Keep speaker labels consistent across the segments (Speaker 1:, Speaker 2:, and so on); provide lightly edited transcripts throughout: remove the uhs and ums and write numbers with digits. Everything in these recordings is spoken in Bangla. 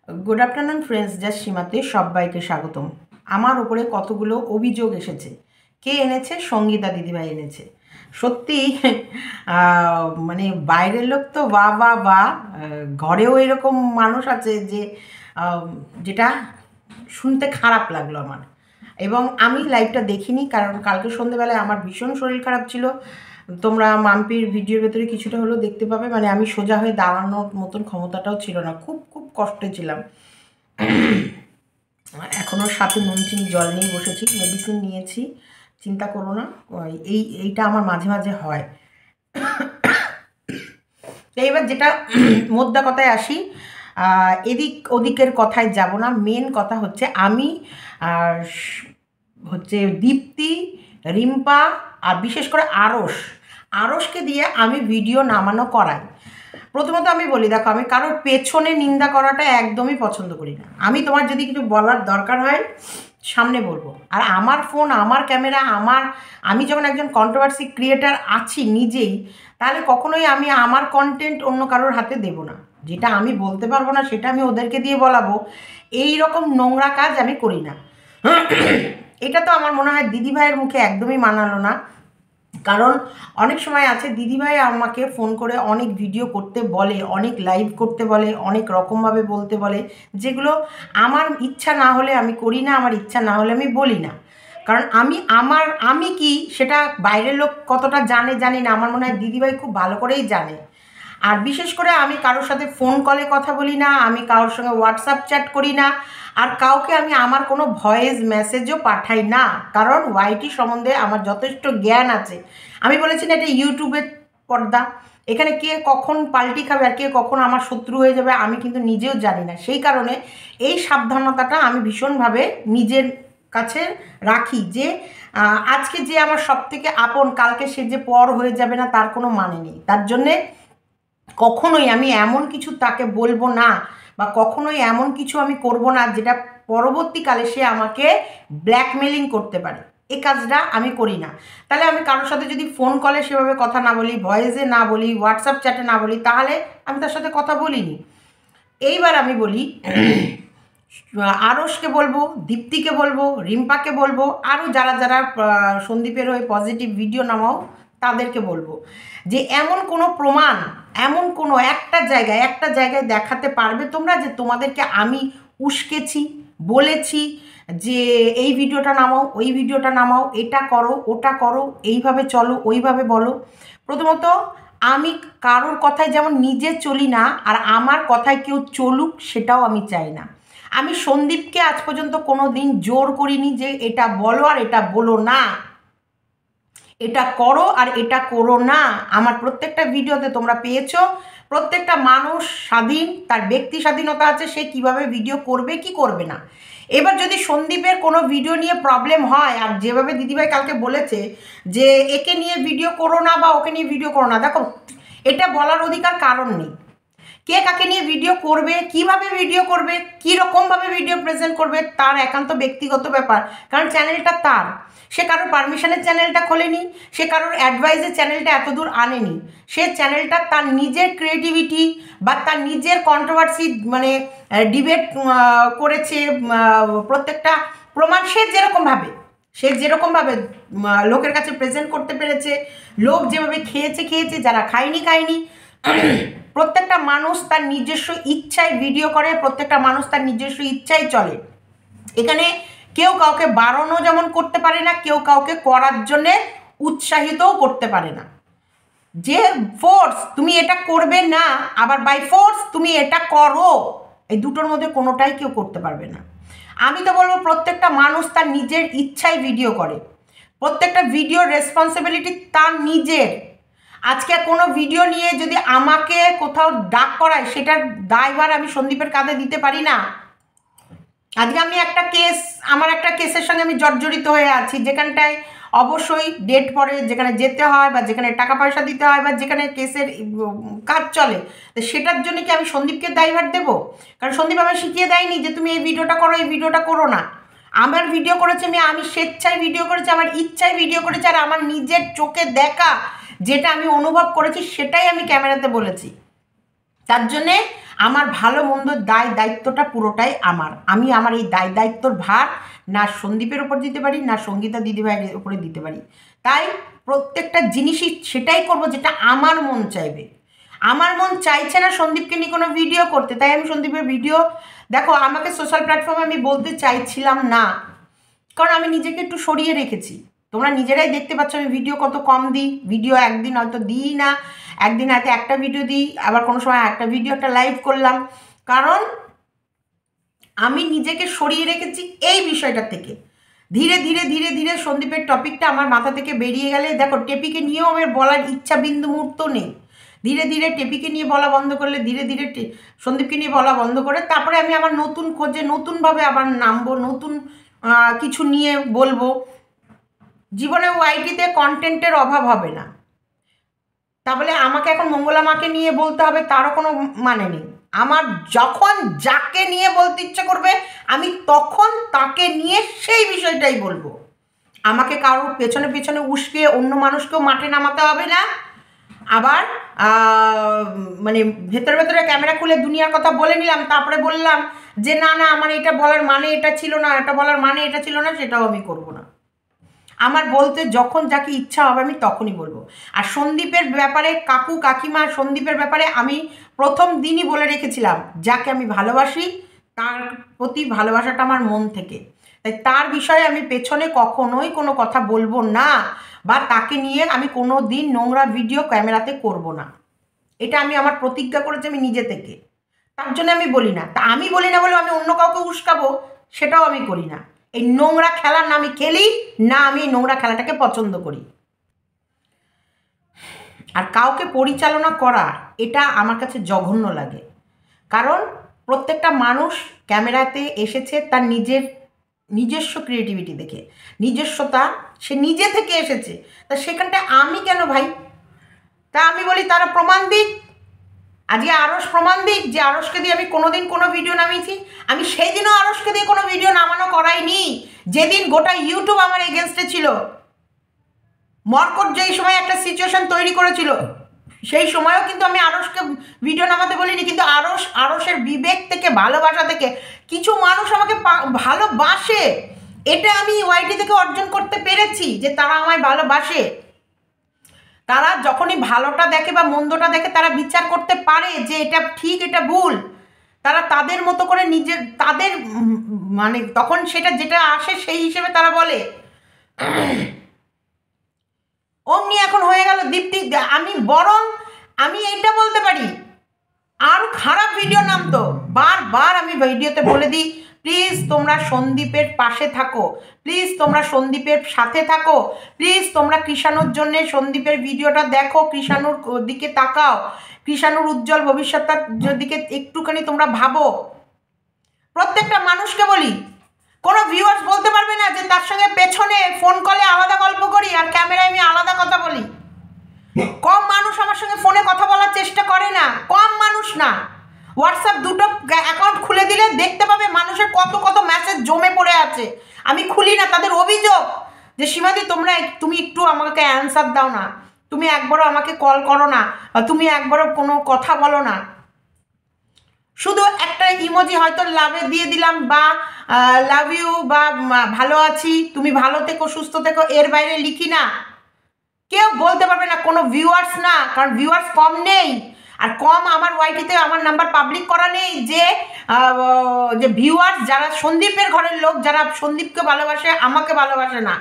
Speaker 1: गुड आफ्टरनून फ्रेंड्स, जस्ट सीमाते सबाइके स्वागतम। आमार उपरे कतगुलो अभियोग एसेছে। के এনেছে? সঙ্গীতা দিদিভাই এনেছে। সত্যি মানে বাইরের লোক তো বাহ বাহ বাহ, ঘরেও এরকম মানুষ আছে যে যেটা শুনতে খারাপ লাগলো আমার। এবং আমি লাইভটা দেখিনি, কারণ কালকে সন্ধ্যেবেলায় আমার ভীষণ শরীর খারাপ ছিল। তোমরা মাম্পির ভিডিওর ভেতরে কিছুটা হলেও দেখতে পাবে। মানে আমি সোজা হয়ে দাঁড়ানোর মতন ক্ষমতাটাও ছিল না, খুব খুব কষ্টে ছিলাম। এখনও সাথে নুন চিনি জল নিয়ে বসেছি, মেডিসিন নিয়েছি, চিন্তা করো না। এইটা আমার মাঝে মাঝে হয়। এইবার যেটা মোদ্দা কথায় আসি, এদিক ওদিকের কথায় যাব না। মেন কথা হচ্ছে আমি হচ্ছে দীপ্তি, রিম্পা আর বিশেষ করে আরশকে দিয়ে আমি ভিডিও নামানো করাই। প্রথমত আমি বলি, দেখো, আমি কারোর পেছনে নিন্দা করাটা একদমই পছন্দ করি না। আমি তোমার যদি কিছু বলার দরকার হয় সামনে বলবো। আর আমার ফোন, আমার ক্যামেরা, আমি যখন একজন কন্ট্রোভার্সি ক্রিয়েটার আছি নিজেই, তাহলে কখনোই আমি আমার কন্টেন্ট অন্য কারোর হাতে দেব না। যেটা আমি বলতে পারবো না সেটা আমি ওদেরকে দিয়ে বলাবো, এই রকম নোংরা কাজ আমি করি না। এটা তো আমার মনে হয় দিদিভাইয়ের মুখে একদমই মানালো না। কারণ অনেক সময় আছে দিদিভাই আমাকে ফোন করে অনেক ভিডিও করতে বলে, অনেক লাইভ করতে বলে, অনেক রকমভাবে বলতে বলে, যেগুলো আমার ইচ্ছা না হলে আমি করি না, আমার ইচ্ছা না হলে আমি বলি না। কারণ আমি কি সেটা বাইরের লোক কতটা জানি না, আমার মনে হয় দিদিভাই খুব ভালো করেই জানে। আর বিশেষ করে আমি কারোর সাথে ফোন কলে কথা বলি না, আমি কারোর সঙ্গে হোয়াটসঅ্যাপ চ্যাট করি না, আর কাউকে আমি আমার কোনো ভয়েস মেসেজও পাঠাই না। কারণ ওয়াইটি সম্বন্ধে আমার যথেষ্ট জ্ঞান আছে। আমি বলেছি না, এটা ইউটিউবের পর্দা, এখানে কে কখন পাল্টি খাবে আর কে কখন আমার শত্রু হয়ে যাবে আমি কিন্তু নিজেও জানি না। সেই কারণে এই সাবধানতাটা আমি ভীষণভাবে নিজের কাছে রাখি, যে আজকে যে আমার সব থেকে আপন, কালকে সে যে পর হয়ে যাবে না তার কোনো মানে নেই। তার জন্যে কখনোই আমি এমন কিছু তাকে বলবো না, বা কখনোই এমন কিছু আমি করব না যেটা পরবর্তীকালে সে আমাকে ব্ল্যাকমেলিং করতে পারে। এই কাজটা আমি করি না। তাহলে আমি কারোর সাথে যদি ফোন কলে সেভাবে কথা না বলি, ভয়েসে না বলি, হোয়াটসঅ্যাপ চ্যাটে না বলি, তাহলে আমি তার সাথে কথা বলিনি। এইবার আমি বলি, আরশকে বলবো, দীপ্তিকে বলবো, রিম্পাকে বলবো, আরও যারা যারা সন্দীপের হয়ে পজিটিভ ভিডিও নামাও তাদেরকে বলবো, যে এমন কোনো প্রমাণ, এমন কোনো একটা জায়গায় দেখাতে পারবে তোমরা যে তোমাদেরকে আমি উস্কেছি, বলেছি যে এই ভিডিওটা নামাও, ওই ভিডিওটা নামাও, এটা করো, ওটা করো, এইভাবে চলো, ওইভাবে বলো। প্রথমত আমি কারোর কথায় যেমন নিজে চলি না, আর আমার কথায় কেউ চলুক সেটাও আমি চাই না। আমি সন্দীপকে আজ পর্যন্ত কোনো দিন জোর করিনি যে এটা বলো আর এটা বলো না, এটা করো আর এটা করো না। আমার প্রত্যেকটা ভিডিওতে তোমরা পেয়েছো, প্রত্যেকটা মানুষ স্বাধীন, তার ব্যক্তি স্বাধীনতা আছে, সে কিভাবে ভিডিও করবে কি করবে না। এবার যদি সন্দীপের কোনো ভিডিও নিয়ে প্রবলেম হয়, আর যেভাবে দিদিভাই কালকে বলেছে যে একে নিয়ে ভিডিও করো না বা ওকে নিয়ে ভিডিও করো না, দেখো, এটা বলার অধিকার কারণ নেই। কে কাকে নিয়ে ভিডিও করবে, কিভাবে ভিডিও করবে, কীরকমভাবে ভিডিও প্রেজেন্ট করবে, তার একান্ত ব্যক্তিগত ব্যাপার। কারণ চ্যানেলটা তার, সে কারোর পারমিশনের চ্যানেলটা খোলেনি, সে কারোর অ্যাডভাইসের চ্যানেলটা এত দূর আনেনি। সে চ্যানেলটা তার নিজের ক্রিয়েটিভিটি বা তার নিজের কন্ট্রোভার্সি, মানে ডিবেট করেছে, প্রত্যেকটা প্রমাণ সে যেরকমভাবে লোকের কাছে প্রেজেন্ট করতে পেরেছে, লোক যেভাবে খেয়েছে, যারা খায়নি। প্রত্যেকটা মানুষ তার নিজস্ব ইচ্ছায় ভিডিও করে, প্রত্যেকটা মানুষ তার নিজস্ব ইচ্ছায় চলে। এখানে কেউ কাউকে বারণও যেমন করতে পারে না, কেউ কাউকে করার জন্যে উৎসাহিতও করতে পারে না। যে ফোর্স তুমি এটা করবে না, আবার বাই ফোর্স তুমি এটা করো, এই দুটোর মধ্যে কোনোটাই কেউ করতে পারবে না। আমি তো বলবো প্রত্যেকটা মানুষ তার নিজের ইচ্ছায় ভিডিও করে, প্রত্যেকটা ভিডিওর রেসপন্সিবিলিটি তার নিজের। আজকে কোনো ভিডিও নিয়ে যদি আমাকে কোথাও ডাক করায়, সেটার দায়ভার আমি সন্দীপের কাঁধে দিতে পারি না। আজকে আমি আমার একটা কেসের সঙ্গে আমি জর্জরিত হয়ে আছি, যেখানটায় অবশ্যই ডেট পরে, যেখানে যেতে হয় বা যেখানে টাকা পয়সা দিতে হয় বা যেখানে কেসের কাজ চলে, তো সেটার জন্য কি আমি সন্দীপকে দায়ভার দেবো? কারণ সন্দীপ আমায় শিখিয়ে দেয়নি যে তুমি এই ভিডিওটা করো, এই ভিডিওটা করো না। আমার ভিডিও করেছি, আমি স্বেচ্ছায় ভিডিও করেছি, আমার ইচ্ছায় ভিডিও করেছি, আর আমার নিজের চোখে দেখা যেটা আমি অনুভব করেছি সেটাই আমি ক্যামেরাতে বলেছি। তার জন্যে আমার ভালো মন্দর দায় দায়িত্বটা পুরোটাই আমার। আমি আমার এই দায় দায়িত্বর ভার না সন্দীপের ওপর দিতে পারি, না সঙ্গীতা দিদিভাইয়ের ওপরে দিতে পারি। তাই প্রত্যেকটা জিনিসই সেটাই করব যেটা আমার মন চাইবে। আমার মন চাইছে না সন্দীপকে নিয়ে কোনো ভিডিও করতে, তাই আমি সন্দীপের ভিডিও, দেখো আমাকে সোশ্যাল প্ল্যাটফর্মে আমি বলতে চাইছিলাম না, কারণ আমি নিজেকে একটু সরিয়ে রেখেছি। তোমরা নিজেরাই দেখতে পাচ্ছ আমি ভিডিও কত কম দিই। ভিডিও একদিন হয়তো দিই না, একদিন হয়তো একটা ভিডিও দিই, আবার কোনো সময় একটা ভিডিও একটা লাইভ করলাম, কারণ আমি নিজেকে সরিয়ে রেখেছি এই বিষয়টা থেকে। ধীরে ধীরে ধীরে ধীরে সন্দীপের টপিকটা আমার মাথা থেকে বেরিয়ে গেলে, দেখো টেপিকে নিয়েও আমার বলার ইচ্ছা বিন্দু মুহূর্ত নেই। ধীরে ধীরে টেপিকে নিয়ে বলা বন্ধ করলে, ধীরে ধীরে সন্দীপকে নিয়ে বলা বন্ধ করে তারপরে আমি আমার নতুন খোঁজে নতুনভাবে আবার নামবো, নতুন কিছু নিয়ে বলবো। জীবনে ওয়াইটিতে কন্টেন্টের অভাব হবে না। তাহলে আমাকে এখন মঙ্গলা মাকে নিয়ে বলতে হবে তারও কোনো মানে নেই। আমার যখন যাকে নিয়ে বলতে ইচ্ছে করবে আমি তখন তাকে নিয়ে সেই বিষয়টাই বলবো। আমাকে কারোর পেছনে পেছনে উস্কে অন্য মানুষকেও মাঠে নামাতে হবে না। আবার মানে ভেতরে ভেতরে ক্যামেরা খুলে দুনিয়ার কথা বলে নিলাম, তারপরে বললাম যে না না আমার এটা বলার মানে এটা ছিল না, এটা বলার মানে এটা ছিল না, সেটাও আমি করব না। আমার বলতে যখন যাকে ইচ্ছা হবে আমি তখনই বলবো। আর সন্দীপের ব্যাপারে কাকু কাকিমা সন্দীপের ব্যাপারে আমি প্রথম দিনই বলে রেখেছিলাম, যাকে আমি ভালোবাসি তার প্রতি ভালোবাসাটা আমার মন থেকে, তাই তার বিষয়ে আমি পেছনে কখনোই কোনো কথা বলবো না, বা তাকে নিয়ে আমি কোনো দিন নোংরা ভিডিও ক্যামেরাতে করব না। এটা আমি আমার প্রতিজ্ঞা করেছি আমি নিজে থেকে, তার জন্য আমি বলি না। তা আমি বলি না বলে আমি অন্য কাউকে উস্কাবো সেটাও আমি করি না। এই নোংরা খেলা না আমি খেলি, না আমি এই নোংরা খেলাটাকে পছন্দ করি। আর কাউকে পরিচালনা করা এটা আমার কাছে জঘন্য লাগে, কারণ প্রত্যেকটা মানুষ ক্যামেরাতে এসেছে তার নিজস্ব ক্রিয়েটিভিটি দেখে, নিজস্বতা, সে নিজে থেকে এসেছে। তা সেখানটা আমি কেন ভাই? তা আমি বলি তারা প্রমাণ দিক। আজকে আরস প্রমাণ দিক যে আরসকে দিয়ে আমি কোনোদিন কোনো ভিডিও নামিয়েছি। আমি সেই দিনও আরসকে দিয়ে কোনো ভিডিও নামানো করাইনি, যেদিন গোটা ইউটিউব আমার এগেনস্টে ছিল। মর্কট যেই সময় একটা সিচুয়েশন তৈরি করেছিল সেই সময়ও কিন্তু আমি আরসকে ভিডিও নামাতে বলিনি, কিন্তু আরসের বিবেক থেকে ভালোবাসা থেকে কিছু মানুষ আমাকে ভালোবাসে, এটা আমি ওয়াইটি থেকে অর্জন করতে পেরেছি যে তারা আমায় ভালোবাসে। তারা যখনই ভালোটা দেখে বা মন্দটা দেখে তারা বিচার করতে পারে যে এটা ঠিক এটা ভুল, তারা তাদের মতো করে নিজের তাদের মানে তখন সেটা যেটা আসে সেই হিসেবে তারা বলে। অমনি এখন হয়ে গেল দীপ্তি। আমি এইটা বলতে পারি আর খারাপ ভিডিও নামতো, বারবার আমি ভিডিওতে বলে দিই প্লিজ তোমরা সন্দীপের পাশে থাকো, প্লিজ তোমরা সন্দীপের সাথে থাকো, প্লিজ তোমরা কৃষাণুর জন্যে সন্দীপের ভিডিওটা দেখো, কৃষাণুর দিকে তাকাও, কৃষাণুর উজ্জ্বল ভবিষ্যৎটার দিকে একটুখানি তোমরা ভাবো। প্রত্যেকটা মানুষকে বলি, কোনো ভিউয়ার্স বলতে পারবে না যে তার সঙ্গে পেছনে ফোন কলে আলাদা গল্প করি আর ক্যামেরায় আমি আলাদা কথা বলি। কম মানুষ আমার সঙ্গে ফোনে কথা বলার চেষ্টা করে না, কম মানুষ না। হোয়াটসঅ্যাপ দুটো অ্যাকাউন্ট খুলে দিলে দেখতে পাবে মানুষের কত কত মেসেজ জমে পড়ে আছে। আমি খুলি না, তাদের অভিযোগ যে সীমাদি তুমি একটু আমাকে অ্যান্সার দাও না, তুমি একবারও আমাকে কল করো না, তুমি একবারও কোনো কথা বলো না। শুধু একটা ইমোজি হয়তো লাভে দিয়ে দিলাম বা লাভ ইউ বা ভালো আছি, তুমি ভালো থেকো সুস্থ থেকো, এর বাইরে লিখি না। কেউ বলতে পারবে না, কোনো ভিউয়ার্স না, কারণ ভিউয়ার্স কম নেই। আর কম আমার ওয়াইটিতে আমার নাম্বার পাবলিক করা নেই যে ভিউয়ার্স যারা সন্দীপের ঘরের লোক, যারা সন্দীপকে ভালোবাসে আমাকে ভালোবাসে না।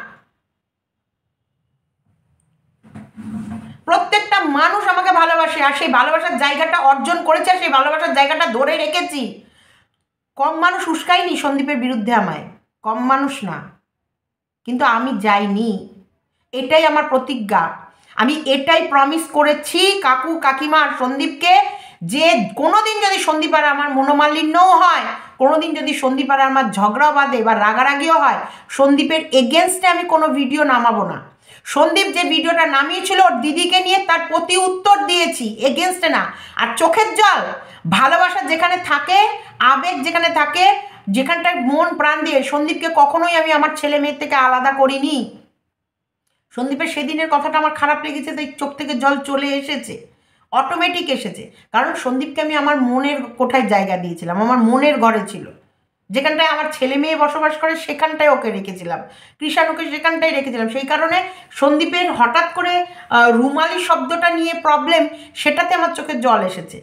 Speaker 1: প্রত্যেকটা মানুষ আমাকে ভালোবাসে, আর সেই ভালোবাসার জায়গাটা অর্জন করেছে, সেই ভালোবাসার জায়গাটা ধরে রেখেছি। কম মানুষ উস্কায়নি সন্দীপের বিরুদ্ধে আমায়, কম মানুষ না, কিন্তু আমি যাইনি। এটাই আমার প্রতিজ্ঞা। আমি এটাই প্রমিস করেছি কাকু কাকিমা আর সন্দীপকে, যে কোনোদিন যদি সন্দীপ আর আমার মনোমালিন্যও হয়, কোনোদিন যদি সন্দীপ আর আমার ঝগড়া বাঁধে বা রাগারাগিও হয়, সন্দীপের এগেনস্টে আমি কোনো ভিডিও নামাবো না। সন্দীপ যে ভিডিওটা নামিয়েছিল ওর দিদিকে নিয়ে, তার প্রতি উত্তর দিয়েছি, এগেনস্টে না। আর চোখের জল, ভালোবাসা যেখানে থাকে, আবেগ যেখানে থাকে, যেখানটায় মন প্রাণ দিয়ে, সন্দীপকে কখনোই আমি আমার ছেলে মেয়ের থেকে আলাদা করিনি। সন্দীপের সেদিনের কথাটা আমার খারাপ লেগেছে, তাই চোখ থেকে জল চলে এসেছে। অটোমেটিক এসেছে। কারণ সন্দীপকে আমি আমার মনের কোঠায় জায়গা দিয়েছিলাম, আমার মনের ঘরে ছিল, যেখানটায় আমার ছেলে মেয়ে বসবাস করে সেখানটায় ওকে রেখেছিলাম, কৃষাণুকে সেখানটায় রেখেছিলাম। সেই কারণে সন্দীপের হঠাৎ করে রুমালি শব্দটা নিয়ে প্রবলেম, সেটাতে আমার চোখের জল এসেছে।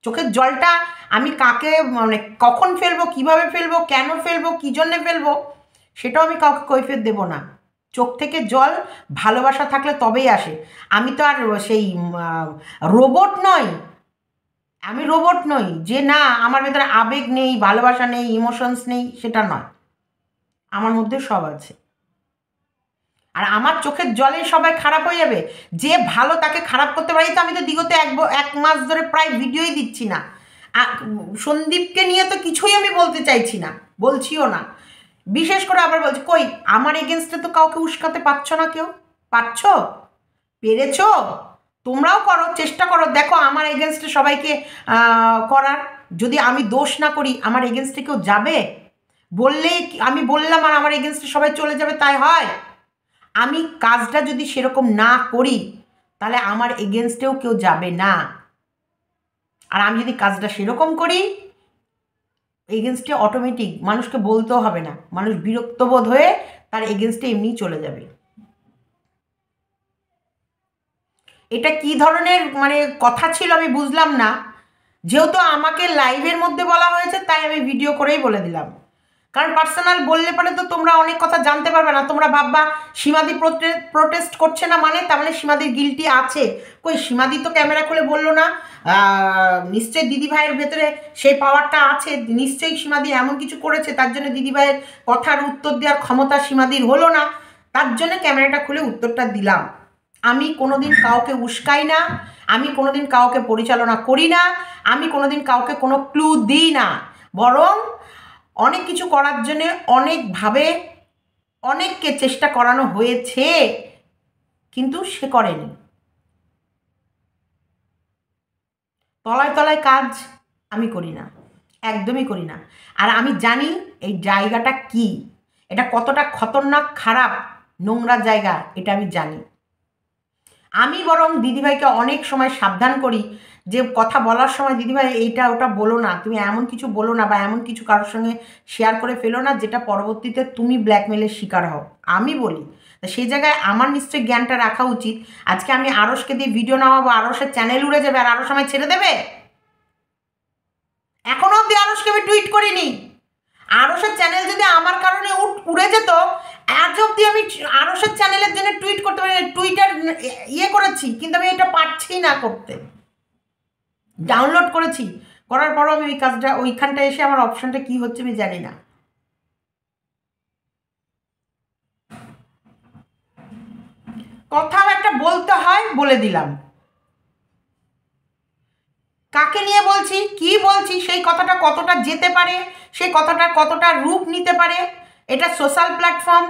Speaker 1: চোখের জলটা আমি কাকে মানে কখন ফেলবো, কিভাবে ফেলবো, কেন ফেলবো, কী জন্যে ফেলবো, সেটাও আমি কাউকে কৈফিয়ত দেবো না। চোখ থেকে জল ভালোবাসা থাকলে তবেই আসে। আমি তো আর সেই রোবট নই, আমি রোবট নই যে না আমার ভেতরে আবেগ নেই, ভালোবাসা নেই, ইমোশনস নেই, সেটা নয়, আমার মধ্যে সব আছে। আর আমার চোখের জলে সবাই খারাপ হয়ে যাবে? যে ভালো তাকে খারাপ করতে পারি? তো আমি তো বিগত এক মাস ধরে প্রায় ভিডিওই দিচ্ছি না। সন্দীপকে নিয়ে তো কিছুই আমি বলতে চাইছি না, বলছিও না। বিশেষ করে আবার বলছি, কই আমার এগেনস্টে তো কাউকে উস্কাতে পারছ না, কেউ পারছ? পেরেছ? তোমরাও করো, চেষ্টা করো, দেখো আমার এগেনস্টে সবাইকে করার। যদি আমি দোষ না করি আমার এগেনস্টে কেউ যাবে? বললেই আমি বললাম আর আমার এগেনস্টে সবাই চলে যাবে, তাই হয়? আমি কাজটা যদি সেরকম না করি তাহলে আমার এগেনস্টেও কেউ যাবে না। আর আমি যদি কাজটা সেরকম করি এগেনস্টে অটোমেটিক মানুষকে বলতেও হবে না, মানুষ বিরক্তবোধ হয়ে তার এগেনস্টে এমনিই চলে যাবে। এটা কি ধরনের মানে কথা ছিল আমি বুঝলাম না। যেহেতু আমাকে লাইভের মধ্যে বলা হয়েছে তাই আমি ভিডিও করেই বলে দিলাম। কারণ পার্সোনাল বললে পরে তো তোমরা অনেক কথা জানতে পারবে না। তোমরা ভাববা সীমাদি প্রোটেস্ট করছে না, মানে তার মানে সীমাদির গিল্টি আছে। কই সীমাদি তো ক্যামেরা খুলে বললো না। নিশ্চয়ই দিদিভাইয়ের ভেতরে সেই পাওয়ারটা আছে, নিশ্চয়ই সীমাদি এমন কিছু করেছে তার জন্য দিদিভাইয়ের কথার উত্তর দেওয়ার ক্ষমতা সীমাদির হলো না, তার জন্য ক্যামেরাটা খুলে উত্তরটা দিলাম। আমি কোনোদিন কাউকে উস্কাই না, আমি কোনোদিন কাউকে পরিচালনা করি না, আমি কোনোদিন কাউকে কোনো ক্লু দিই না। বরং অনেক কিছু করার জন্যে অনেকভাবে অনেককে চেষ্টা করানো হয়েছে, কিন্তু সে করেনি। তলায় তলায় কাজ আমি করি না, একদমই করি না। আর আমি জানি এই জায়গাটা কি, এটা কতটা খতরনাক, খারাপ, নোংরা জায়গা, এটা আমি জানি। আমি বরং দিদিভাইকে অনেক সময় সাবধান করি যে কথা বলার সময় দিদিভাই এইটা ওটা বলো না, তুমি এমন কিছু বলো না, বা এমন কিছু কারোর সঙ্গে শেয়ার করে ফেলো না যেটা পরবর্তীতে তুমি ব্ল্যাকমেলের শিকার হও, আমি বলি। তা সেই জায়গায় আমার নিশ্চয়ই জ্ঞানটা রাখা উচিত। আজকে আমি আরসকে দিয়ে ভিডিও নামাবো, আরসের চ্যানেল উড়ে যাবে আর আরস আমায় ছেড়ে দেবে? এখনও অব্দি আরসকে আমি টুইট করিনি। আরসের চ্যানেল যদি আমার কারণে উড়ে যেত, আজ অব্দি আমি আরসের চ্যানেলের জন্য টুইট করতে পারি, টুইটার ইয়ে করেছি, কিন্তু আমি এটা পারছি না করতে। ডাউনলোড করেছি, করার পরও আমি ওই কাজটা ওইখানটা এসে আমার অপশানটা কি হচ্ছে আমি জানি না। কথাও একটা বলতে হয়, বলে দিলাম। কাকে নিয়ে বলছি, কি বলছি, সেই কথাটা কতটা যেতে পারে, সেই কথাটা কতটা রূপ নিতে পারে, এটা সোশ্যাল প্ল্যাটফর্ম,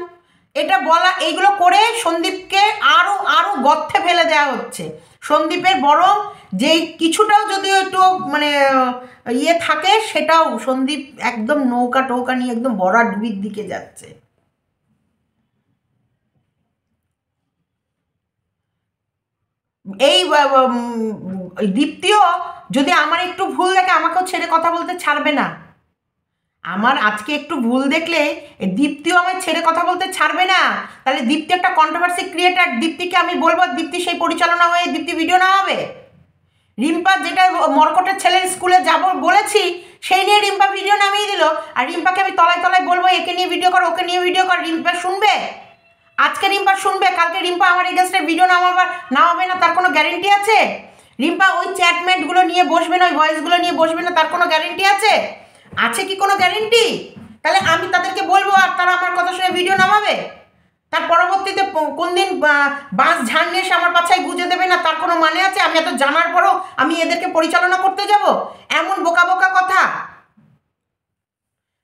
Speaker 1: এটা বলা, এইগুলো করে সন্দীপকে আরও আরও গর্তে ফেলে দেওয়া হচ্ছে। সন্দীপের বড় যেই কিছুটাও যদি একটু মানে ইয়ে থাকে, সেটাও সন্দীপ একদম নৌকা টৌকা নিয়ে একদম বড়া ডুবির দিকে যাচ্ছে। এই দীপ্তিও যদি আমার একটু ভুল দেখে আমাকেও ছেড়ে কথা বলতে ছাড়বে না। আমার আজকে একটু ভুল দেখলে দীপ্তিও আমায় ছেড়ে কথা বলতে ছাড়বে না। তাহলে দীপ্তি একটা কন্ট্রোভার্সি ক্রিয়েটার, দীপ্তিকে আমি বলবো দীপ্তি সেই পরিচালনা হয়ে দীপ্তি ভিডিও না হবে? রিম্পা যেটা মর্কটের ছেলের স্কুলে যাব বলেছি সেই নিয়ে রিম্পা ভিডিও নামিয়ে দিল, আর রিম্পাকে আমি তলায় তলায় বলবো একে নিয়ে ভিডিও কর, ওকে নিয়ে ভিডিও কর, রিম্পা শুনবে? আজকে রিম্পা শুনবে, কালকে রিম্পা আমার এগেনস্টে ভিডিও নামাবে না, তার কোনো গ্যারেন্টি আছে? রিম্পা ওই চ্যাটমেন্টগুলো নিয়ে বসবে না, ওই ভয়েসগুলো নিয়ে বসবে না, তার কোনো গ্যারেন্টি আছে? আছে কি কোনো গ্যারেন্টি? তাহলে আমি তাদেরকে বলবো আর তারা আমার কথা শুনে ভিডিও নামাবে? তার পরবর্তীতে কোন দিন বাস ঝাড় নিয়ে এসে আমার পাছায় গুঁজে দেবে না, তার কোনো মানে আছে? আমি এত জানার পরও আমি এদেরকে পরিচালনা করতে যাব? এমন বোকা বোকা কথা।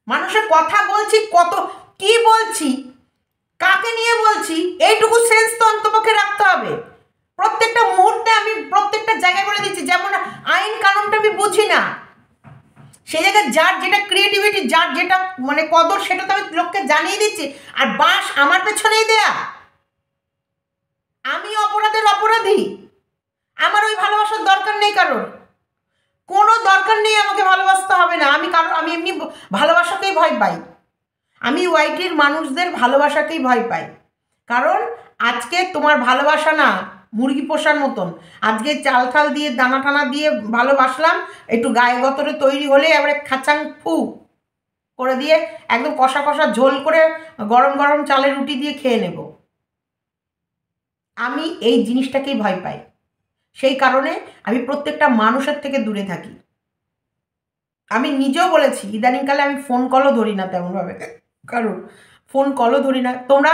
Speaker 1: মানুষের কথা বলছি, কত কি বলছি, কাকে নিয়ে বলছি, এইটুকু সেন্স তো অন্তপক্ষে রাখতে হবে। প্রত্যেকটা মুহূর্তে আমি প্রত্যেকটা জায়গায় বলে দিচ্ছি, যেমন আইন কানুনটা আমি বুঝি না, সেই জায়গায় যার যেটা ক্রিয়েটিভিটি, যার যেটা মানে কদর, সেটা তো আমি লোককে জানিয়ে দিচ্ছি। আর বাস আমার পেছনেই দেয়া, আমি অপরাধের অপরাধী, আমার ওই ভালোবাসার দরকার নেই, কারোর কোনো দরকার নেই, আমাকে ভালোবাসতে হবে না। আমি এমনি ভালোবাসাকেই ভয় পাই, আমি ওয়াইটির মানুষদের ভালোবাসাকেই ভয় পাই। কারণ আজকে তোমার ভালোবাসা না মুরগি পোষার মতন, আজকে চাল ঠাল দিয়ে দানা টানা দিয়ে ভালোবাসলাম, একটু গায়ে গতরে তৈরি হলে এবারে খাচাং ফু করে দিয়ে একদম কষা কষা ঝোল করে গরম গরম চালের রুটি দিয়ে খেয়ে নেব। আমি এই জিনিসটাকেই ভয় পাই, সেই কারণে আমি প্রত্যেকটা মানুষের থেকে দূরে থাকি। আমি নিজেও বলেছি ইদানিংকালে আমি ফোন কলও ধরি না তেমনভাবে, কারণ ফোন কলও ধরি না। তোমরা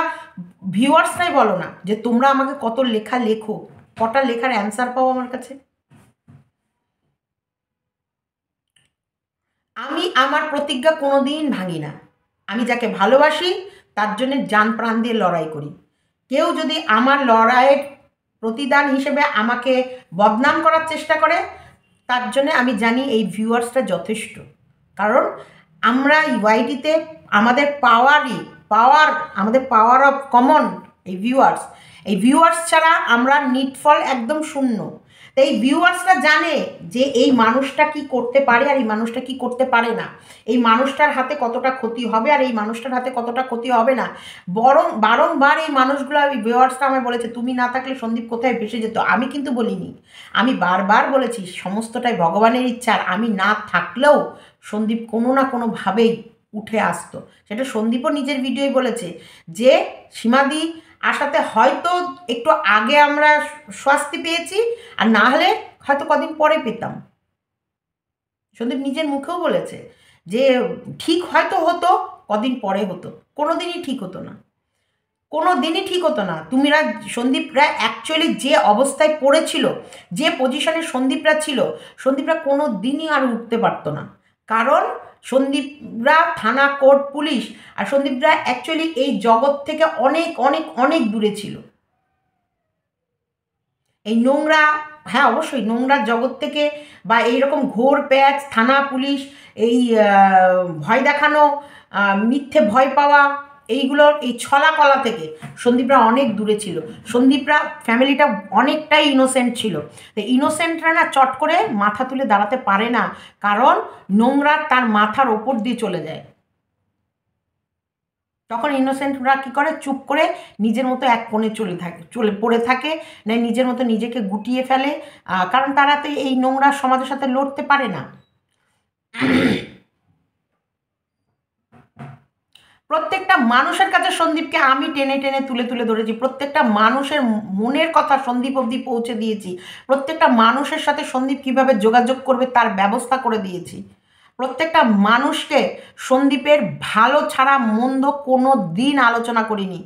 Speaker 1: ভিউয়ার্সরাই বলো না যে তোমরা আমাকে কত লেখা লেখো, কটা লেখার অ্যান্সার পাও আমার কাছে। আমি আমার প্রতিজ্ঞা কোনো দিন ভাঙি না। আমি যাকে ভালোবাসি তার জন্য জান প্রাণ দিয়ে লড়াই করি। কেউ যদি আমার লড়াইয়ের প্রতিদান হিসেবে আমাকে বদনাম করার চেষ্টা করে, তার জন্য আমি জানি এই ভিউয়ার্সটা যথেষ্ট। কারণ আমরা ওয়াইটিতে আমাদের আমাদের পাওয়ার অফ কমন এই ভিউয়ার্স ছাড়া আমরা নিটফল একদম শূন্য। তো এই ভিউয়ার্সরা জানে যে এই মানুষটা কি করতে পারে আর এই মানুষটা কি করতে পারে না, এই মানুষটার হাতে কতটা ক্ষতি হবে আর এই মানুষটার হাতে কতটা ক্ষতি হবে না। বারংবার এই মানুষগুলো, এই ভিউয়ার্সরা আমায় বলেছে তুমি না থাকলে সন্দীপ কোথায় ভেসে যেত। আমি কিন্তু বলিনি, আমি বারবার বলেছি সমস্তটাই ভগবানের ইচ্ছা, আর আমি না থাকলেও সন্দীপ কোনো না কোনোভাবেই উঠে আসতো। সেটা সন্দীপও নিজের ভিডিওই বলেছে যে সীমাদি আসাতে হয়তো একটু আগে আমরা স্বস্তি পেয়েছি, আর না হলে হয়তো কদিন পরে পেতাম। সন্দীপ নিজের মুখেও বলেছে যে ঠিক হয়তো হতো, কদিন পরে হতো, কোনো দিনই ঠিক হতো না, কোনো দিনই ঠিক হতো না। সন্দীপরা অ্যাকচুয়ালি যে অবস্থায় পড়েছিল, যে পজিশনে সন্দীপরা ছিল, সন্দীপরা কোনো দিনই আর উঠতে পারতো না। কারণ সন্দীপরা থানা, কোর্ট, পুলিশ, আর সন্দীপরা অ্যাকচুয়ালি এই জগৎ থেকে অনেক অনেক অনেক দূরে ছিল। এই নোংরা, হ্যাঁ অবশ্যই নোংরা জগৎ থেকে বা এইরকম ঘোর প্যাচ, থানা, পুলিশ, এই ভয় দেখানো, মিথ্যে ভয় পাওয়া, এইগুলোর এই ছলা কলা থেকে সন্দীপরা অনেক দূরে ছিল। সন্দীপরা ফ্যামিলিটা অনেকটাই ইনোসেন্ট ছিল। তো ইনোসেন্টরা না চট করে মাথা তুলে দাঁড়াতে পারে না, কারণ নোংরা তার মাথার ওপর দিয়ে চলে যায়। তখন ইনোসেন্টরা কী করে, চুপ করে নিজের মতো এক কোণে পড়ে থাকে, না নিজের মতো নিজেকে গুটিয়ে ফেলে, কারণ তারা তো এই নোংরা সমাজের সাথে লড়তে পারে না। প্রত্যেকটা মানুষের কাছে সন্দীপকে আমি টেনে টেনে তুলে তুলে ধরেছি, প্রত্যেকটা মানুষের মনের কথা সন্দীপ অবধি পৌঁছে দিয়েছি, প্রত্যেকটা মানুষের সাথে সন্দীপ কীভাবে যোগাযোগ করবে তার ব্যবস্থা করে দিয়েছি। প্রত্যেকটা মানুষকে সন্দীপের ভালো ছাড়া মন্দ কোনো দিন আলোচনা করিনি।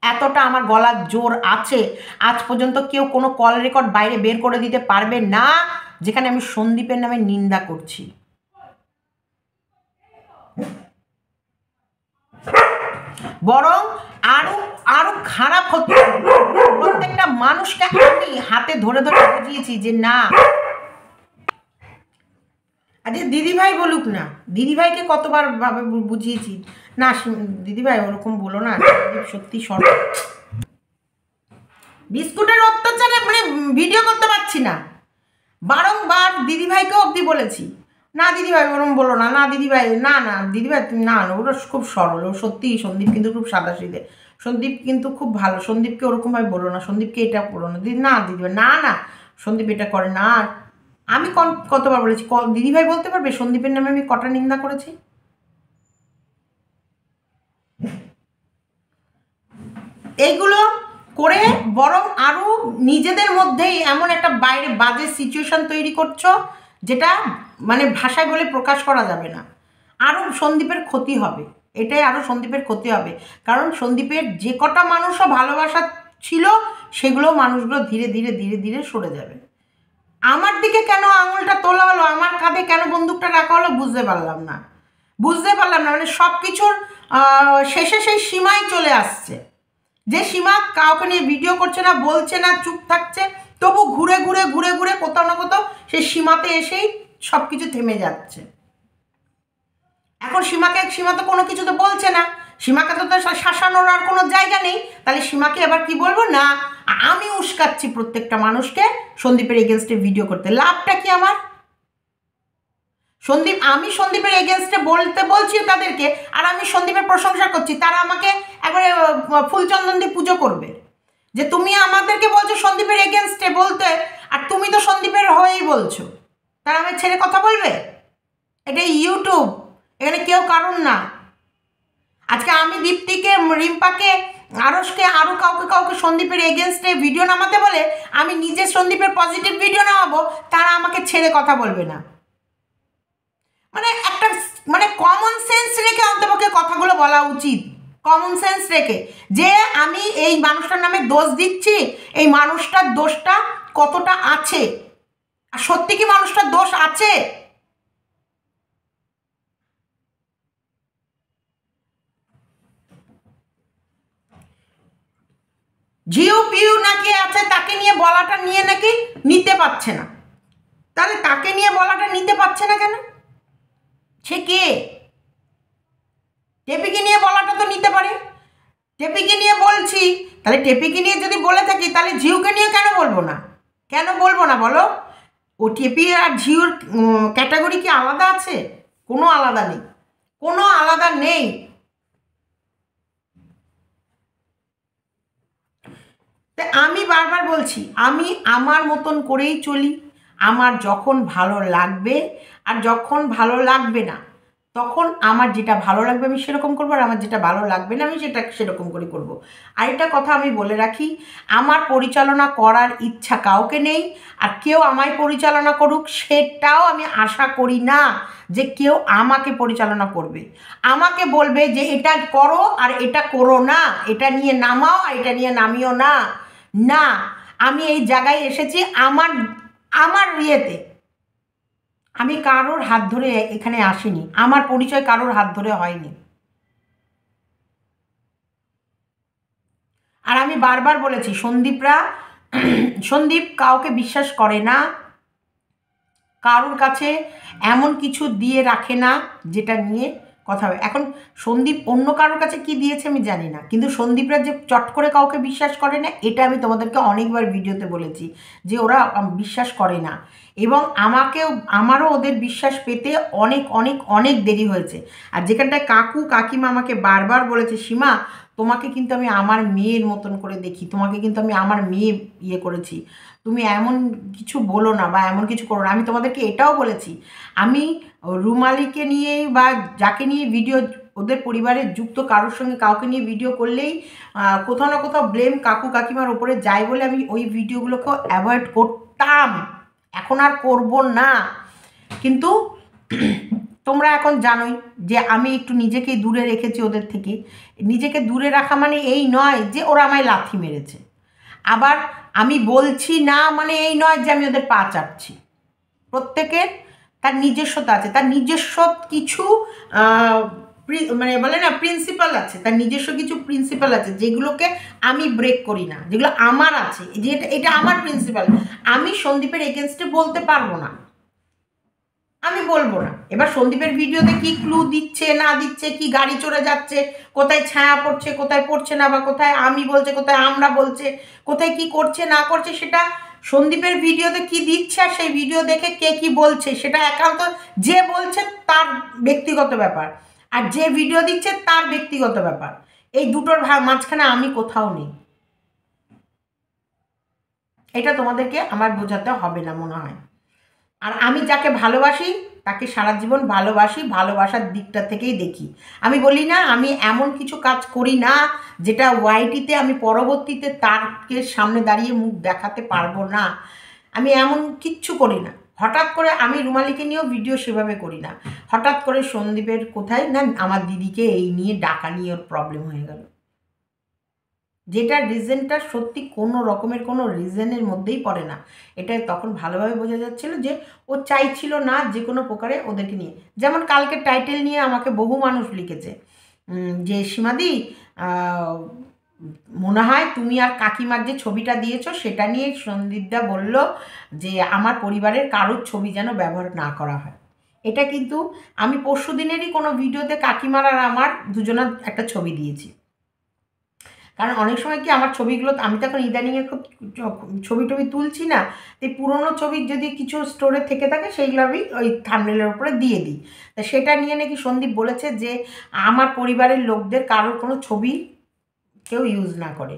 Speaker 1: এতটা আমার গলার জোর আছে, আজ পর্যন্ত কেউ কোনো কল রেকর্ড বাইরে বের করে দিতে পারবে না যেখানে আমি সন্দীপের নামে নিন্দা করছি। বরং আরো আরো খারাপ হতো। প্রত্যেকটা মানুষকে আমি হাতে ধরে ধরে বুঝিয়েছি যে না, আজকে দিদিভাই বলুক না, দিদিভাইকে কতবার ভাবে বুঝিয়েছি, না দিদিভাই ওরকম বলো না, সত্যি সর। বিস্কুটের অত্যাচারে মানে ভিডিও করতে পারছি না, বারংবার দিদিভাইকেও অবধি বলেছি না দিদিভাই ওরকম বলো না, না দিদিভাই, না না দিদিভাই তুমি না, ওটা খুব সরল, ও সত্যি সন্দীপ কিন্তু খুব সাদাসিধে, সন্দীপ কিন্তু খুব ভালো, সন্দীপকে ওরকমভাবে বলো না, সন্দীপকে এটা বলো না দিদি, না দিদিভাই না না সন্দীপ এটা করে না। আমি কতবার বলেছি, দিদিভাই বলতে পারবে সন্দীপের নামে আমি কটা নিন্দা করেছি? এইগুলো করে বরং আরও নিজেদের মধ্যেই এমন একটা বাইরে বাজে সিচুয়েশন তৈরি করছো যেটা মানে ভাষায় বলে প্রকাশ করা যাবে না। আরও সন্দীপের ক্ষতি হবে, এটাই আরও সন্দীপের ক্ষতি হবে। কারণ সন্দীপের যে কটা মানুষও ভালোবাসা ছিল সেগুলো মানুষগুলো ধীরে ধীরে ধীরে ধীরে সরে যাবে। আমার দিকে কেন আঙুলটা তোলা হলো, আমার কাঁধে কেন বন্দুকটা রাখা হলো বুঝতে পারলাম না, মানে সব কিছুর শেষে সেই সীমাই চলে আসছে, যে সীমা কাউকে নিয়ে ভিডিও করছে না, বলছে না, চুপ থাকছে, তবু ঘুরে ঘুরে ঘুরে ঘুরে কোথাও না কোথাও সেই সীমাতে এসেই সব কিছু থেমে যাচ্ছে। এখন সীমা তো কোনো কিছু তো বলছে না, সীমাকে তো শাসানোর আর কোনো জায়গা নেই। তাহলে সীমাকে এবার কি বলবো, না আমি উস্কাচ্ছি প্রত্যেকটা মানুষকে সন্দীপের এগেনস্টে ভিডিও করতে, লাভটা কি আমার? আমি সন্দীপের এগেনস্টে বলছি তাদেরকে, আর আমি সন্দীপের প্রশংসা করছি, তারা আমাকে একবারে ফুলচন্দন দিয়ে পুজো করবে যে তুমি আমাদেরকে বলছো সন্দীপের এগেনস্টে বলতে, আর তুমি তো সন্দীপের হয়েই বলছো, তারা আমি ছেড়ে কথা বলবে? এটা ইউটিউব, এখানে কেউ কারণ না। আজকে আমি দীপ্তিকে, রিম্পাকে, আরশকে, আরও কাউকে সন্দীপের এগেনস্টে ভিডিও নামাতে বলে আমি নিজে সন্দীপের পজিটিভ ভিডিও নামাবো, তারা আমাকে ছেড়ে কথা বলবে না। মানে একটা কমন সেন্স রেখে অন্তপক্ষে কথাগুলো বলা উচিত, কমন সেন্স রেখে যে আমি এই মানুষটার নামে দোষ দিচ্ছি, এই মানুষটার দোষটা কতটা আছে, আর সত্যি কি মানুষটার দোষ আছে? জিও পিউ নাকি আছে, তাকে নিয়ে বলাটা নিয়ে নাকি নিতে পারছে না। তাহলে তাকে নিয়ে বলাটা নিতে পারছে না কেন? সে কে? টেপিকে নিয়ে বলাটা তো নিতে পারে। টেপিকে নিয়ে বলছি, তাহলে টেপিকে নিয়ে যদি বলে থাকি তাহলে ঝিউকে নিয়ে কেন বলবো না? কেন বলবো না বলো? ও টেপি আর ঝিউর ক্যাটাগরি কি আলাদা আছে? কোনো আলাদা নেই, কোনো আলাদা নেই। আমি বারবার বলছি, আমি আমার মতন করেই চলি। আমার যখন ভালো লাগবে আর যখন ভালো লাগবে না, তখন আমার যেটা ভালো লাগবে আমি সেরকম করবো, আর আমার যেটা ভালো লাগবে না আমি সেটা সেরকম করে করবো। আরেকটা কথা আমি বলে রাখি, আমার পরিচালনা করার ইচ্ছা কাউকে নেই, আর কেউ আমায় পরিচালনা করুক সেটাও আমি আশা করি না যে কেউ আমাকে পরিচালনা করবে। আমাকে বলবে যে এটা করো আর এটা করো না, এটা নিয়ে নামাও আর এটা নিয়ে নামিও না। না, আমি এই জায়গায় এসেছি আমার আমার ইয়েতে, আমি কারোর হাত ধরে এখানে আসিনি, আমার পরিচয় কারোর হাত ধরে হয়নি। আর আমি বারবার বলেছি, সন্দীপ কাউকে বিশ্বাস করে না, কারোর কাছে এমন কিছু দিয়ে রাখে না যেটা নিয়ে কথা হবে। এখন সন্দীপ অন্য কারোর কাছে কি দিয়েছে আমি জানি না, কিন্তু সন্দীপরা যে চট করে কাউকে বিশ্বাস করে না, এটা আমি তোমাদেরকে অনেকবার ভিডিওতে বলেছি যে ওরা বিশ্বাস করে না। এবং আমারও ওদের বিশ্বাস পেতে অনেক অনেক অনেক দেরি হয়েছে। আর যেখানটায় কাকিমা আমাকে বারবার বলেছে, সীমা তোমাকে কিন্তু আমি আমার মেয়ের মতন করে দেখি, তোমাকে কিন্তু আমি আমার মেয়ে ইয়ে করেছি, তুমি এমন কিছু বলো না বা এমন কিছু করো না। আমি তোমাদেরকে এটাও বলেছি, আমি রুমালিকে নিয়ে বা যাকে নিয়ে ভিডিও, ওদের পরিবারের যুক্ত কারোর সঙ্গে কাউকে নিয়ে ভিডিও করলেই কোথাও না কোথাও ব্লেম কাকিমার ওপরে যায় বলে আমি ওই ভিডিওগুলোকেও অ্যাভয়েড করতাম, এখন আর করব না। কিন্তু তোমরা এখন জানোই যে আমি একটু নিজেকেই দূরে রেখেছি ওদের থেকে। নিজেকে দূরে রাখা মানে এই নয় যে ওরা আমায় লাথি মেরেছে, আবার আমি বলছি না মানে এই নয় যে আমি ওদের পা চাটছি। প্রত্যেকের তার নিজস্বতা আছে, তার নিজস্ব কিছু মানে বলে না প্রিন্সিপাল আছে, তার নিজস্ব কিছু প্রিন্সিপাল আছে যেগুলোকে আমি ব্রেক করি না, যেগুলো আমার আছে, যে এটা আমার প্রিন্সিপাল। আমি সন্দীপের এগেনস্টে বলতে পারবো না, আমি বলবো না। এবার সন্দীপের ভিডিওতে কি ক্লু দিচ্ছে না দিচ্ছে, কি গাড়ি চড়ে যাচ্ছে, কোথায় ছায়া পড়ছে কোথায় পড়ছে না, বা কোথায় আমি বলছে কোথায় আমরা বলছে, কোথায় কি করছে না করছে, সেটা সন্দীপের ভিডিওতে কি দিচ্ছে আর সেই ভিডিও দেখে কে কি বলছে সেটা একান্ত যে বলছে তার ব্যক্তিগত ব্যাপার, আর যে ভিডিও দিচ্ছে তার ব্যক্তিগত ব্যাপার। এই দুটোর মাঝখানে আমি কোথাও নেই। এটা তোমাদেরকে আমার বোঝাতে হবে না মনে হয়। আর আমি যাকে ভালোবাসি তাকে সারা জীবন ভালোবাসি, ভালোবাসার দিকটা থেকেই দেখি। আমি বলি না আমি এমন কিছু কাজ করি না যেটা ওয়াইটিতে আমি পরবর্তীতে তারকে সামনে দাঁড়িয়ে মুখ দেখাতে পারবো না, আমি এমন কিচ্ছু করি না। হঠাৎ করে আমি রুমালিকে নিয়েও ভিডিও সেভাবে করি না। হঠাৎ করে সন্দীপের কোথায় না আমার দিদিকে এই নিয়ে ডাকা নিয়ে ওর প্রবলেম হয়ে গেল, যেটা রিজনটা সত্যি কোনো রকমের কোনো রিজনের মধ্যেই পড়ে না। এটা তখন ভালোভাবে বোঝা যাচ্ছিল যে ও চাইছিল না যে কোনো প্রকারে ওদেরকে নিয়ে। যেমন কালকে টাইটেল নিয়ে আমাকে বহু মানুষ লিখেছে যে সীমাদি মনে হয় তুমি আর কাকিমার যে ছবিটা দিয়েছো সেটা নিয়ে সন্দীপদা বলল যে আমার পরিবারের কারোর ছবি যেন ব্যবহার না করা হয়। এটা কিন্তু আমি পরশু দিনেরই কোনো ভিডিওতে কাকিমার আর আমার দুজনের একটা ছবি দিয়েছি। কারণ অনেক সময় কি আমার ছবিগুলো, আমি তো এখন ইদানিংয়ে খুব ছবি টবি তুলছি না, এই পুরোনো ছবি যদি কিছু স্টোরে থেকে থাকে সেইগুলো আমি ওই থাম্বনেলের উপরে দিয়ে দিই। তা সেটা নিয়ে নাকি সন্দীপ বলেছে যে আমার পরিবারের লোকদের কারোর কোনো ছবি কেউ ইউজ না করে।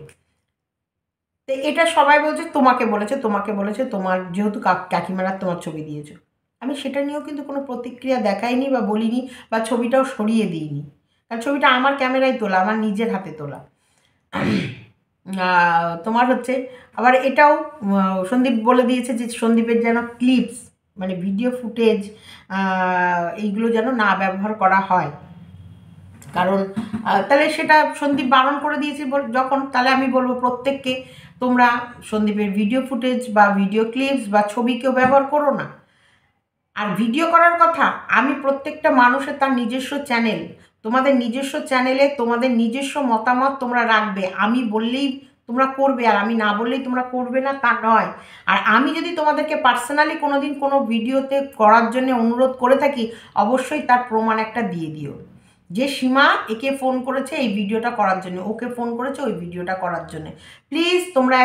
Speaker 1: তো এটা সবাই বলছে তোমাকে বলেছে, তোমাকে বলেছে, তোমার যেহেতু কাকিমারা তোমার ছবি দিয়েছো। আমি সেটা নিয়েও কিন্তু কোনো প্রতিক্রিয়া দেখাইনি বা বলিনি বা ছবিটাও সরিয়ে দিইনি, কারণ ছবিটা আমার ক্যামেরায় তোলা, আমার নিজের হাতে তোলা। তোমার হচ্ছে আবার এটাও সন্দীপ বলে দিয়েছে যে সন্দীপের যেন ক্লিপস মানে ভিডিও ফুটেজ এইগুলো যেন না ব্যবহার করা হয়, কারণ তাহলে সেটা সন্দীপ বারণ করে দিয়েছে যখন, তাহলে আমি বলবো প্রত্যেককে তোমরা সন্দীপের ভিডিও ফুটেজ বা ভিডিও ক্লিপস বা ছবি কেউ ব্যবহার করো না। আর ভিডিও করার কথা, আমি প্রত্যেকটা মানুষের তার নিজস্ব চ্যানেল, তোমাদের নিজস্ব চ্যানেলে তোমাদের নিজস্ব মতামত তোমরা রাখবে, আমি বললেই তোমরা করবে আর আমি না বললেই তোমরা করবে না তা নয়। আর আমি যদি তোমাদেরকে পার্সোনালি কোনো দিন কোনো ভিডিওতে করার জন্য অনুরোধ করে থাকি, অবশ্যই তার প্রমাণ একটা দিয়ে দিও যে সীমা একে ফোন করেছে এই ভিডিওটা করার জন্য, ওকে ফোন করেছে ওই ভিডিওটা করার জন্য। প্লিজ তোমরা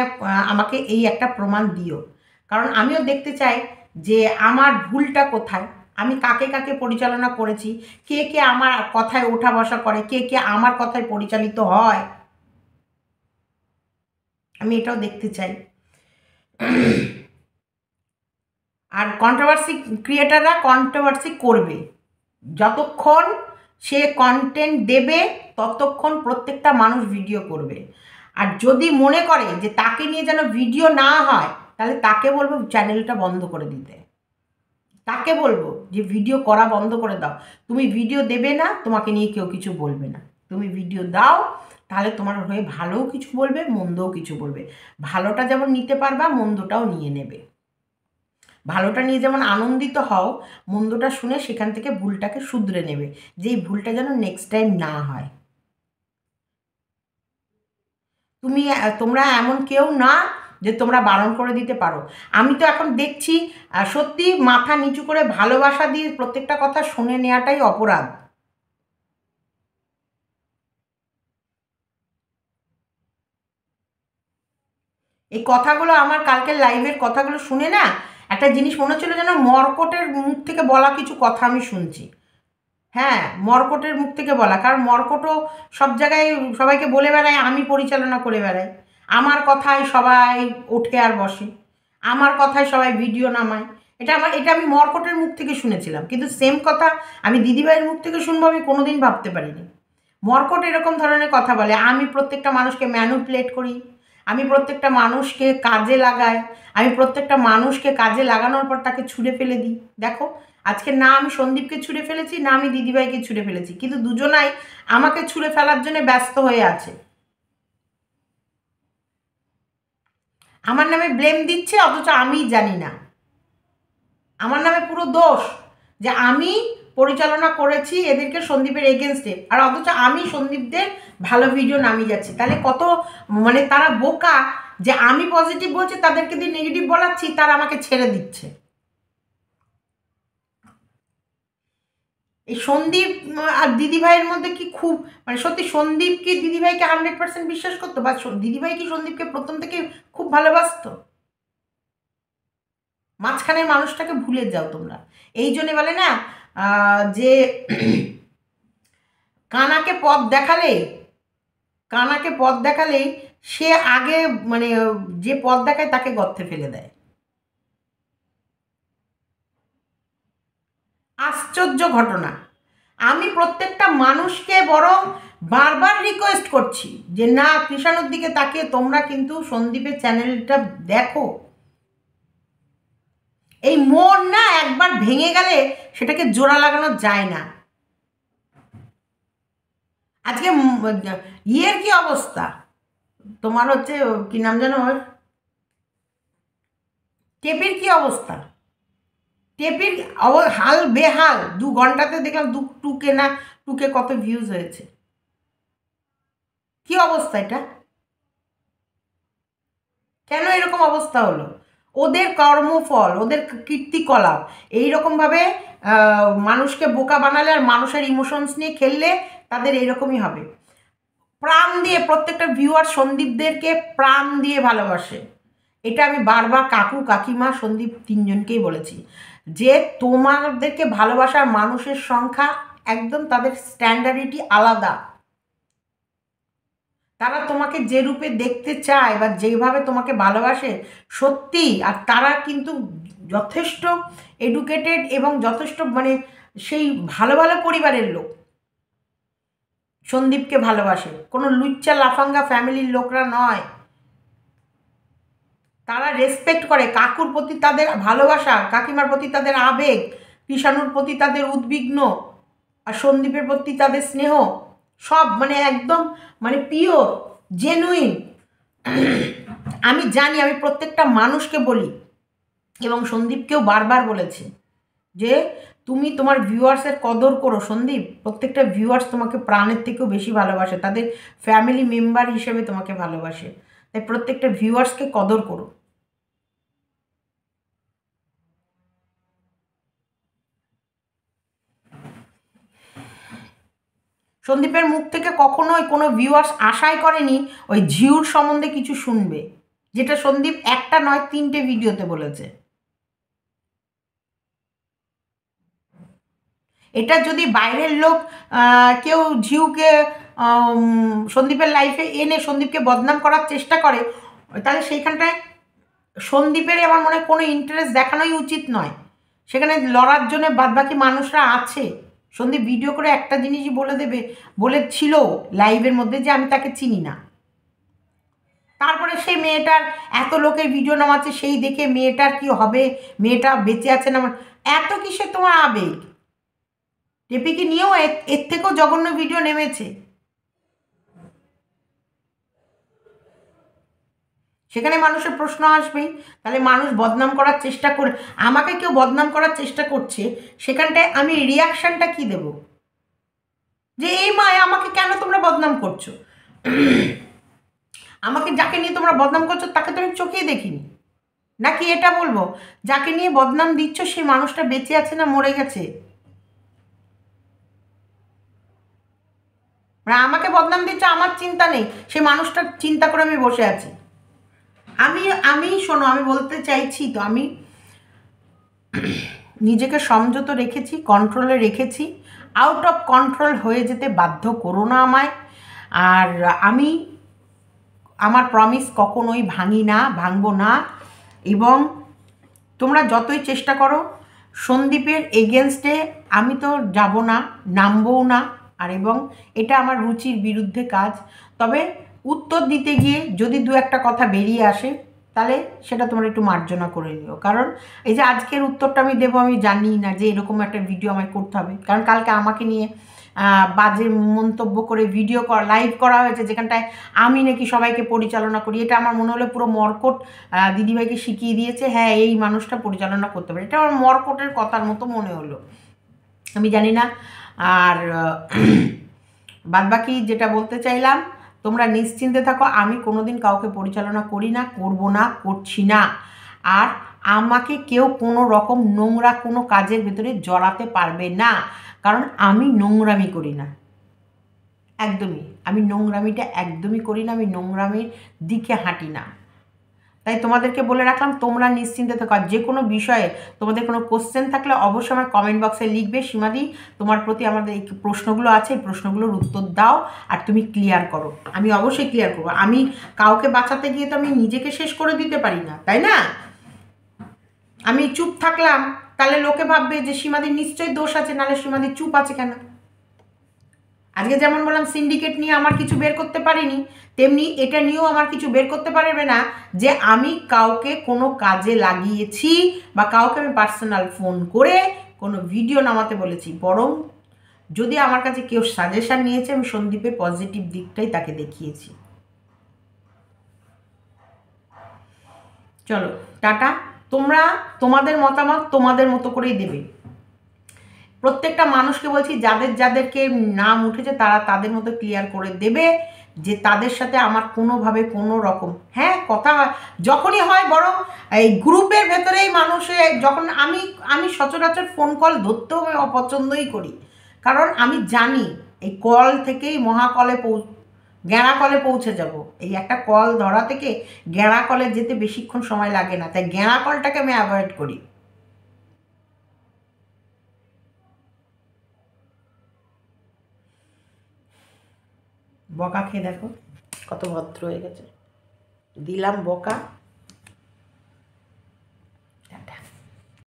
Speaker 1: আমাকে এই একটা প্রমাণ দিও, কারণ আমিও দেখতে চাই যে আমার ভুলটা কোথায়, আমি কাকে কাকে পরিচালনা করেছি, কে কে আমার কথায় ওঠা বসা করে, কে কে আমার কথায় পরিচালিত হয়, আমি এটাও দেখতে চাই। আর কন্ট্রোভার্সি ক্রিয়েটাররা কন্ট্রোভার্সি করবে, যতক্ষণ সে কন্টেন্ট দেবে ততক্ষণ প্রত্যেকটা মানুষ ভিডিও করবে। আর যদি মনে করে যে তাকে নিয়ে যেন ভিডিও না হয়, তাহলে তাকে বলবো চ্যানেলটা বন্ধ করে দিতে, তাকে বলবো যে ভিডিও করা বন্ধ করে দাও, তুমি ভিডিও দেবে না, তোমাকে নিয়ে কেউ কিছু বলবে না, তুমি ভিডিও দাও, তাহলে তোমার হয়ে ভালোও কিছু বলবে মন্দও কিছু বলবে, ভালোটা যেমন নিতে পারবা মন্দটাও নিয়ে নেবে, ভালোটা নিয়ে যেমন আনন্দিত হও, মন্দটা শুনে সেখান থেকে ভুলটাকে শুধরে নেবে, যে এই ভুলটা যেন নেক্সট টাইম না হয়। তোমরা এমন কেউ না যে তোমরা বারণ করে দিতে পারো। আমি তো এখন দেখছি সত্যি মাথা নিচু করে ভালোবাসা দিয়ে প্রত্যেকটা কথা শুনে নেওয়াটাই অপরাধ। এই কথাগুলো আমার কালকের লাইভের কথাগুলো শুনে না একটা জিনিস মনে হচ্ছিল যেন মর্কটের মুখ থেকে বলা কিছু কথা আমি শুনছি। হ্যাঁ, মর্কটের মুখ থেকে বলা, কারণ মর্কটও সব জায়গায় সবাইকে বলে বেড়ায় আমি পরিচালনা করে বেড়াই, আমার কথায় সবাই ওঠে আর বসে, আমার কথায় সবাই ভিডিও নামায়। এটা আমি মর্কটের মুখ থেকে শুনেছিলাম, কিন্তু সেম কথা আমি দিদিভাইয়ের মুখ থেকে শুনবো আমি কোনোদিন ভাবতে পারিনি। মর্কট এরকম ধরনের কথা বলে, আমি প্রত্যেকটা মানুষকে ম্যানুপুলেট করি, আমি প্রত্যেকটা মানুষকে কাজে লাগাই, আমি প্রত্যেকটা মানুষকে কাজে লাগানোর পর তাকে ছুঁড়ে ফেলে দিই। দেখো আজকে না আমি সন্দীপকে ছুঁড়ে ফেলেছি না আমি দিদিভাইকে ছুঁড়ে ফেলেছি, কিন্তু দুজনাই আমাকে ছুঁড়ে ফেলার জন্য ব্যস্ত হয়ে আছে, আমার নামে ব্লেম দিচ্ছে, অথচ আমি জানি না আমার নামে পুরো দোষ যে আমি পরিচালনা করেছি এদেরকে সন্দীপের এগেনস্টে, আর অথচ আমি সন্দীপদের ভালো ভিডিও নামিয়ে যাচ্ছি। তাহলে কত মানে তারা বোকা যে আমি পজিটিভ বলছি তাদেরকে দিয়ে নেগেটিভ বলাচ্ছি, তারা আমাকে ছেড়ে দিচ্ছে। এই সন্দীপ আর দিদিভাইয়ের মধ্যে কি খুব মানে সত্যি সন্দীপ কি দিদিভাইকে 100% বিশ্বাস করতো, বা দিদিভাই কি সন্দীপকে প্রথম থেকে খুব ভালোবাসতো? মাঝখানের মানুষটাকে ভুলে যাও তোমরা। এই জন্যে বলে না যে কানাকে পথ দেখালেই সে আগে মানে যে পথ দেখায় তাকে গর্তে ফেলে দেয়। আশ্চর্য ঘটনা। আমি প্রত্যেকটা মানুষকে বরং বারবার রিকোয়েস্ট করছি যে না, কৃষাণুর দিকে তাকিয়ে তোমরা কিন্তু সন্দীপের চ্যানেলটা দেখো। এই মন না একবার ভেঙে গেলে সেটাকে জোড়া লাগানো যায় না। আজকে ইয়ের কি অবস্থা, তোমার হচ্ছে কি নাম জানো ওর, টেপির কি অবস্থা, টেপির হাল বেহাল, 2 ঘন্টাতে দেখলাম টুকে কত ভিউজ হয়েছে, কি অবস্থা এটা, কেন এরকম অবস্থা হলো? ওদের কর্মফল, ওদের কীর্তিকলাপ এইরকমভাবে মানুষকে বোকা বানালে আর মানুষের ইমোশনস নিয়ে খেললে তাদের এরকমই হবে। প্রাণ দিয়ে প্রত্যেকটা ভিউয়ার সন্দীপদেরকে প্রাণ দিয়ে ভালোবাসে। এটা আমি বারবার কাকু, কাকিমা, সন্দীপ তিনজনকেই বলেছি যে তোমাদেরকে ভালোবাসার মানুষের সংখ্যা একদম তাদের স্ট্যান্ডার্ডিটি আলাদা। তারা তোমাকে যে রূপে দেখতে চায় বা যেভাবে তোমাকে ভালোবাসে সত্যি, আর তারা কিন্তু যথেষ্ট এডুকেটেড এবং যথেষ্ট মানে সেই ভালো ভালো পরিবারের লোক সন্দীপকে ভালোবাসে, কোনো লুচ্চা লাফাঙ্গা ফ্যামিলির লোকরা নয়। তারা রেসপেক্ট করে, কাকুর প্রতি তাদের ভালোবাসা, কাকিমার প্রতি তাদের আবেগ, কৃষাণুর প্রতি তাদের উদ্বিগ্ন, আর সন্দীপের প্রতি তাদের স্নেহ, সব মানে একদম মানে পিওর জেনুইন। আমি জানি, আমি প্রত্যেকটা মানুষকে বলি এবং সন্দীপকেও বারবার বলেছি যে তুমি তোমার ভিউয়ার্সের কদর করো সন্দীপ। প্রত্যেকটা ভিউয়ার্স তোমাকে প্রাণের থেকেও বেশি ভালোবাসে, তাদের ফ্যামিলি মেম্বার হিসেবে তোমাকে ভালোবাসে, তাই প্রত্যেকটা ভিউয়ার্সকে কদর করো। সন্দীপের মুখ থেকে কখনোই কোনো ভিউয়ার্স আশাই করেনি ওই ঝিউর সম্বন্ধে কিছু শুনবে, যেটা সন্দীপ একটা নয় 3টে ভিডিওতে বলেছে। এটা যদি বাইরের লোক কেউ ঝিউকে সন্দীপের লাইফে এনে সন্দীপকে বদনাম করার চেষ্টা করে, তাহলে সেইখানটায় সন্দীপের আমার মনে হয় কোনো ইন্টারেস্ট দেখানোই উচিত নয়। সেখানে লড়ার জন্য বাদবাকি মানুষরা আছে। সন্দীপ ভিডিও করে একটা জিনিসই বলেছিল লাইভের মধ্যে যে আমি তাকে চিনি না। তারপরে সেই মেয়েটার এত লোকের ভিডিও নামাচ্ছে, সেই দেখে মেয়েটার কি হবে, মেয়েটা বেঁচে আছে না, এত কিসে তোমার আবেগ? টেপিকে নিয়েও এর থেকেও জঘন্য ভিডিও নেমেছে। সেখানে মানুষের প্রশ্ন আসবেই, তাহলে মানুষ বদনাম করার চেষ্টা করে, আমাকে কেউ বদনাম করার চেষ্টা করছে, সেখানটায় আমি রিয়াকশানটা কি দেব? যে এই মায় আমাকে কেন তোমরা বদনাম করছো? আমাকে যাকে নিয়ে তোমরা বদনাম করছো তাকে তো আমি চোখেই দেখিনি। নাকি এটা বলবো যাকে নিয়ে বদনাম দিচ্ছ সেই মানুষটা বেঁচে আছে না মরে গেছে? মানে আমাকে বদনাম দিচ্ছ, আমার চিন্তা নেই, সেই মানুষটার চিন্তা করে আমি বসে আছি। আমি শোনো, আমি বলতে চাইছি তো, আমি নিজেকে সংযত রেখেছি, কন্ট্রোলে রেখেছি। আউট অফ কন্ট্রোল হয়ে যেতে বাধ্য করো না আমায়। আর আমি আমার প্রমিস কখনোই ভাঙি না, ভাঙবো না। এবং তোমরা যতই চেষ্টা করো সন্দীপের এগেনস্টে আমি তো যাব না, নামবও না। আর এবং এটা আমার রুচির বিরুদ্ধে কাজ। তবে উত্তর দিতে গিয়ে যদি দু একটা কথা বেরিয়ে আসে তাহলে সেটা তোমরা একটু মার্জনা করে নিও। কারণ এই যে আজকের উত্তরটা আমি দেবো, আমি জানি না যে এরকম একটা ভিডিও আমায় করতে হবে। কারণ কালকে আমাকে নিয়ে বাজে মন্তব্য করে ভিডিও লাইভ করা হয়েছে, যেখানটায় আমি নাকি সবাইকে পরিচালনা করি। এটা আমার মনে হলো পুরো মর্কট দিদিভাইকে শিখিয়ে দিয়েছে, হ্যাঁ এই মানুষটা পরিচালনা করতে পারে। এটা আমার মর্কটের কথার মতো মনে হলো, আমি জানি না। আর বাদবাকি যেটা বলতে চাইলাম, তোমরা নিশ্চিন্তে থাকো, আমি কোনোদিন কাউকে পরিচালনা করি না, করব না, করছি না। আর আমাকে কেউ কোনো রকম নোংরা কোনো কাজের ভেতরে জড়াতে পারবে না, কারণ আমি নোংরামি করি না, একদমই। আমি নোংরামিটা একদমই করি না, আমি নোংরামির দিকে হাঁটি না। তাই তোমাদেরকে বলে রাখলাম, তোমরা নিশ্চিন্তে থাকো। আর যে কোনো বিষয়ে তোমাদের কোনো কোশ্চেন থাকলে অবশ্যই আমার কমেন্ট বক্সে লিখবে। সীমাদি, তোমার প্রতি আমাদের এই প্রশ্নগুলো আছে, এই প্রশ্নগুলোর উত্তর দাও আর তুমি ক্লিয়ার করো। আমি অবশ্যই ক্লিয়ার করবো। আমি কাউকে বাঁচাতে গিয়ে তো আমি নিজেকে শেষ করে দিতে পারি না, তাই না? আমি চুপ থাকলাম তাহলে লোকে ভাববে যে সীমাদির নিশ্চয়ই দোষ আছে, নাহলে সীমাদি চুপ আছে কেন? আজকে যেমন বললাম সিন্ডিকেট নিয়ে আমার কিছু বের করতে পারিনি, তেমনি এটা নিয়েও আমার কিছু বের করতে পারবে না যে আমি কাউকে কোনো কাজে লাগিয়েছি বা কাউকে আমি পার্সোনাল ফোন করে কোনো ভিডিও নামাতে বলেছি। বরং যদি আমার কাছে কেউ সাজেশান নিয়েছে, আমি সন্দীপের পজিটিভ দিকটাই তাকে দেখিয়েছি। চলো টাটা। তোমরা তোমাদের মতামত তোমাদের মতো করেই দেবে। প্রত্যেকটা মানুষকে বলছি, যাদেরকে নাম উঠেছে তারা তাদের মতো ক্লিয়ার করে দেবে। যে তাদের সাথে আমার কোনোভাবে কোনো রকম, হ্যাঁ কথা যখনই হয় বরং এই গ্রুপের ভেতরেই মানুষে যখন আমি সচরাচর ফোন কল ধরতেও আমি অপছন্দই করি, কারণ আমি জানি এই কল থেকেই মহাকলে গ্যাঁড়া কলে পৌঁছে যাব। এই একটা কল ধরা থেকে গ্যাঁড়া কলে যেতে বেশিক্ষণ সময় লাগে না, তাই গ্যাঁড়া কলটাকে আমি অ্যাভয়েড করি। বকা খেয়ে দেখো কত ভদ্র হয়ে গেছে, দিলাম বকা।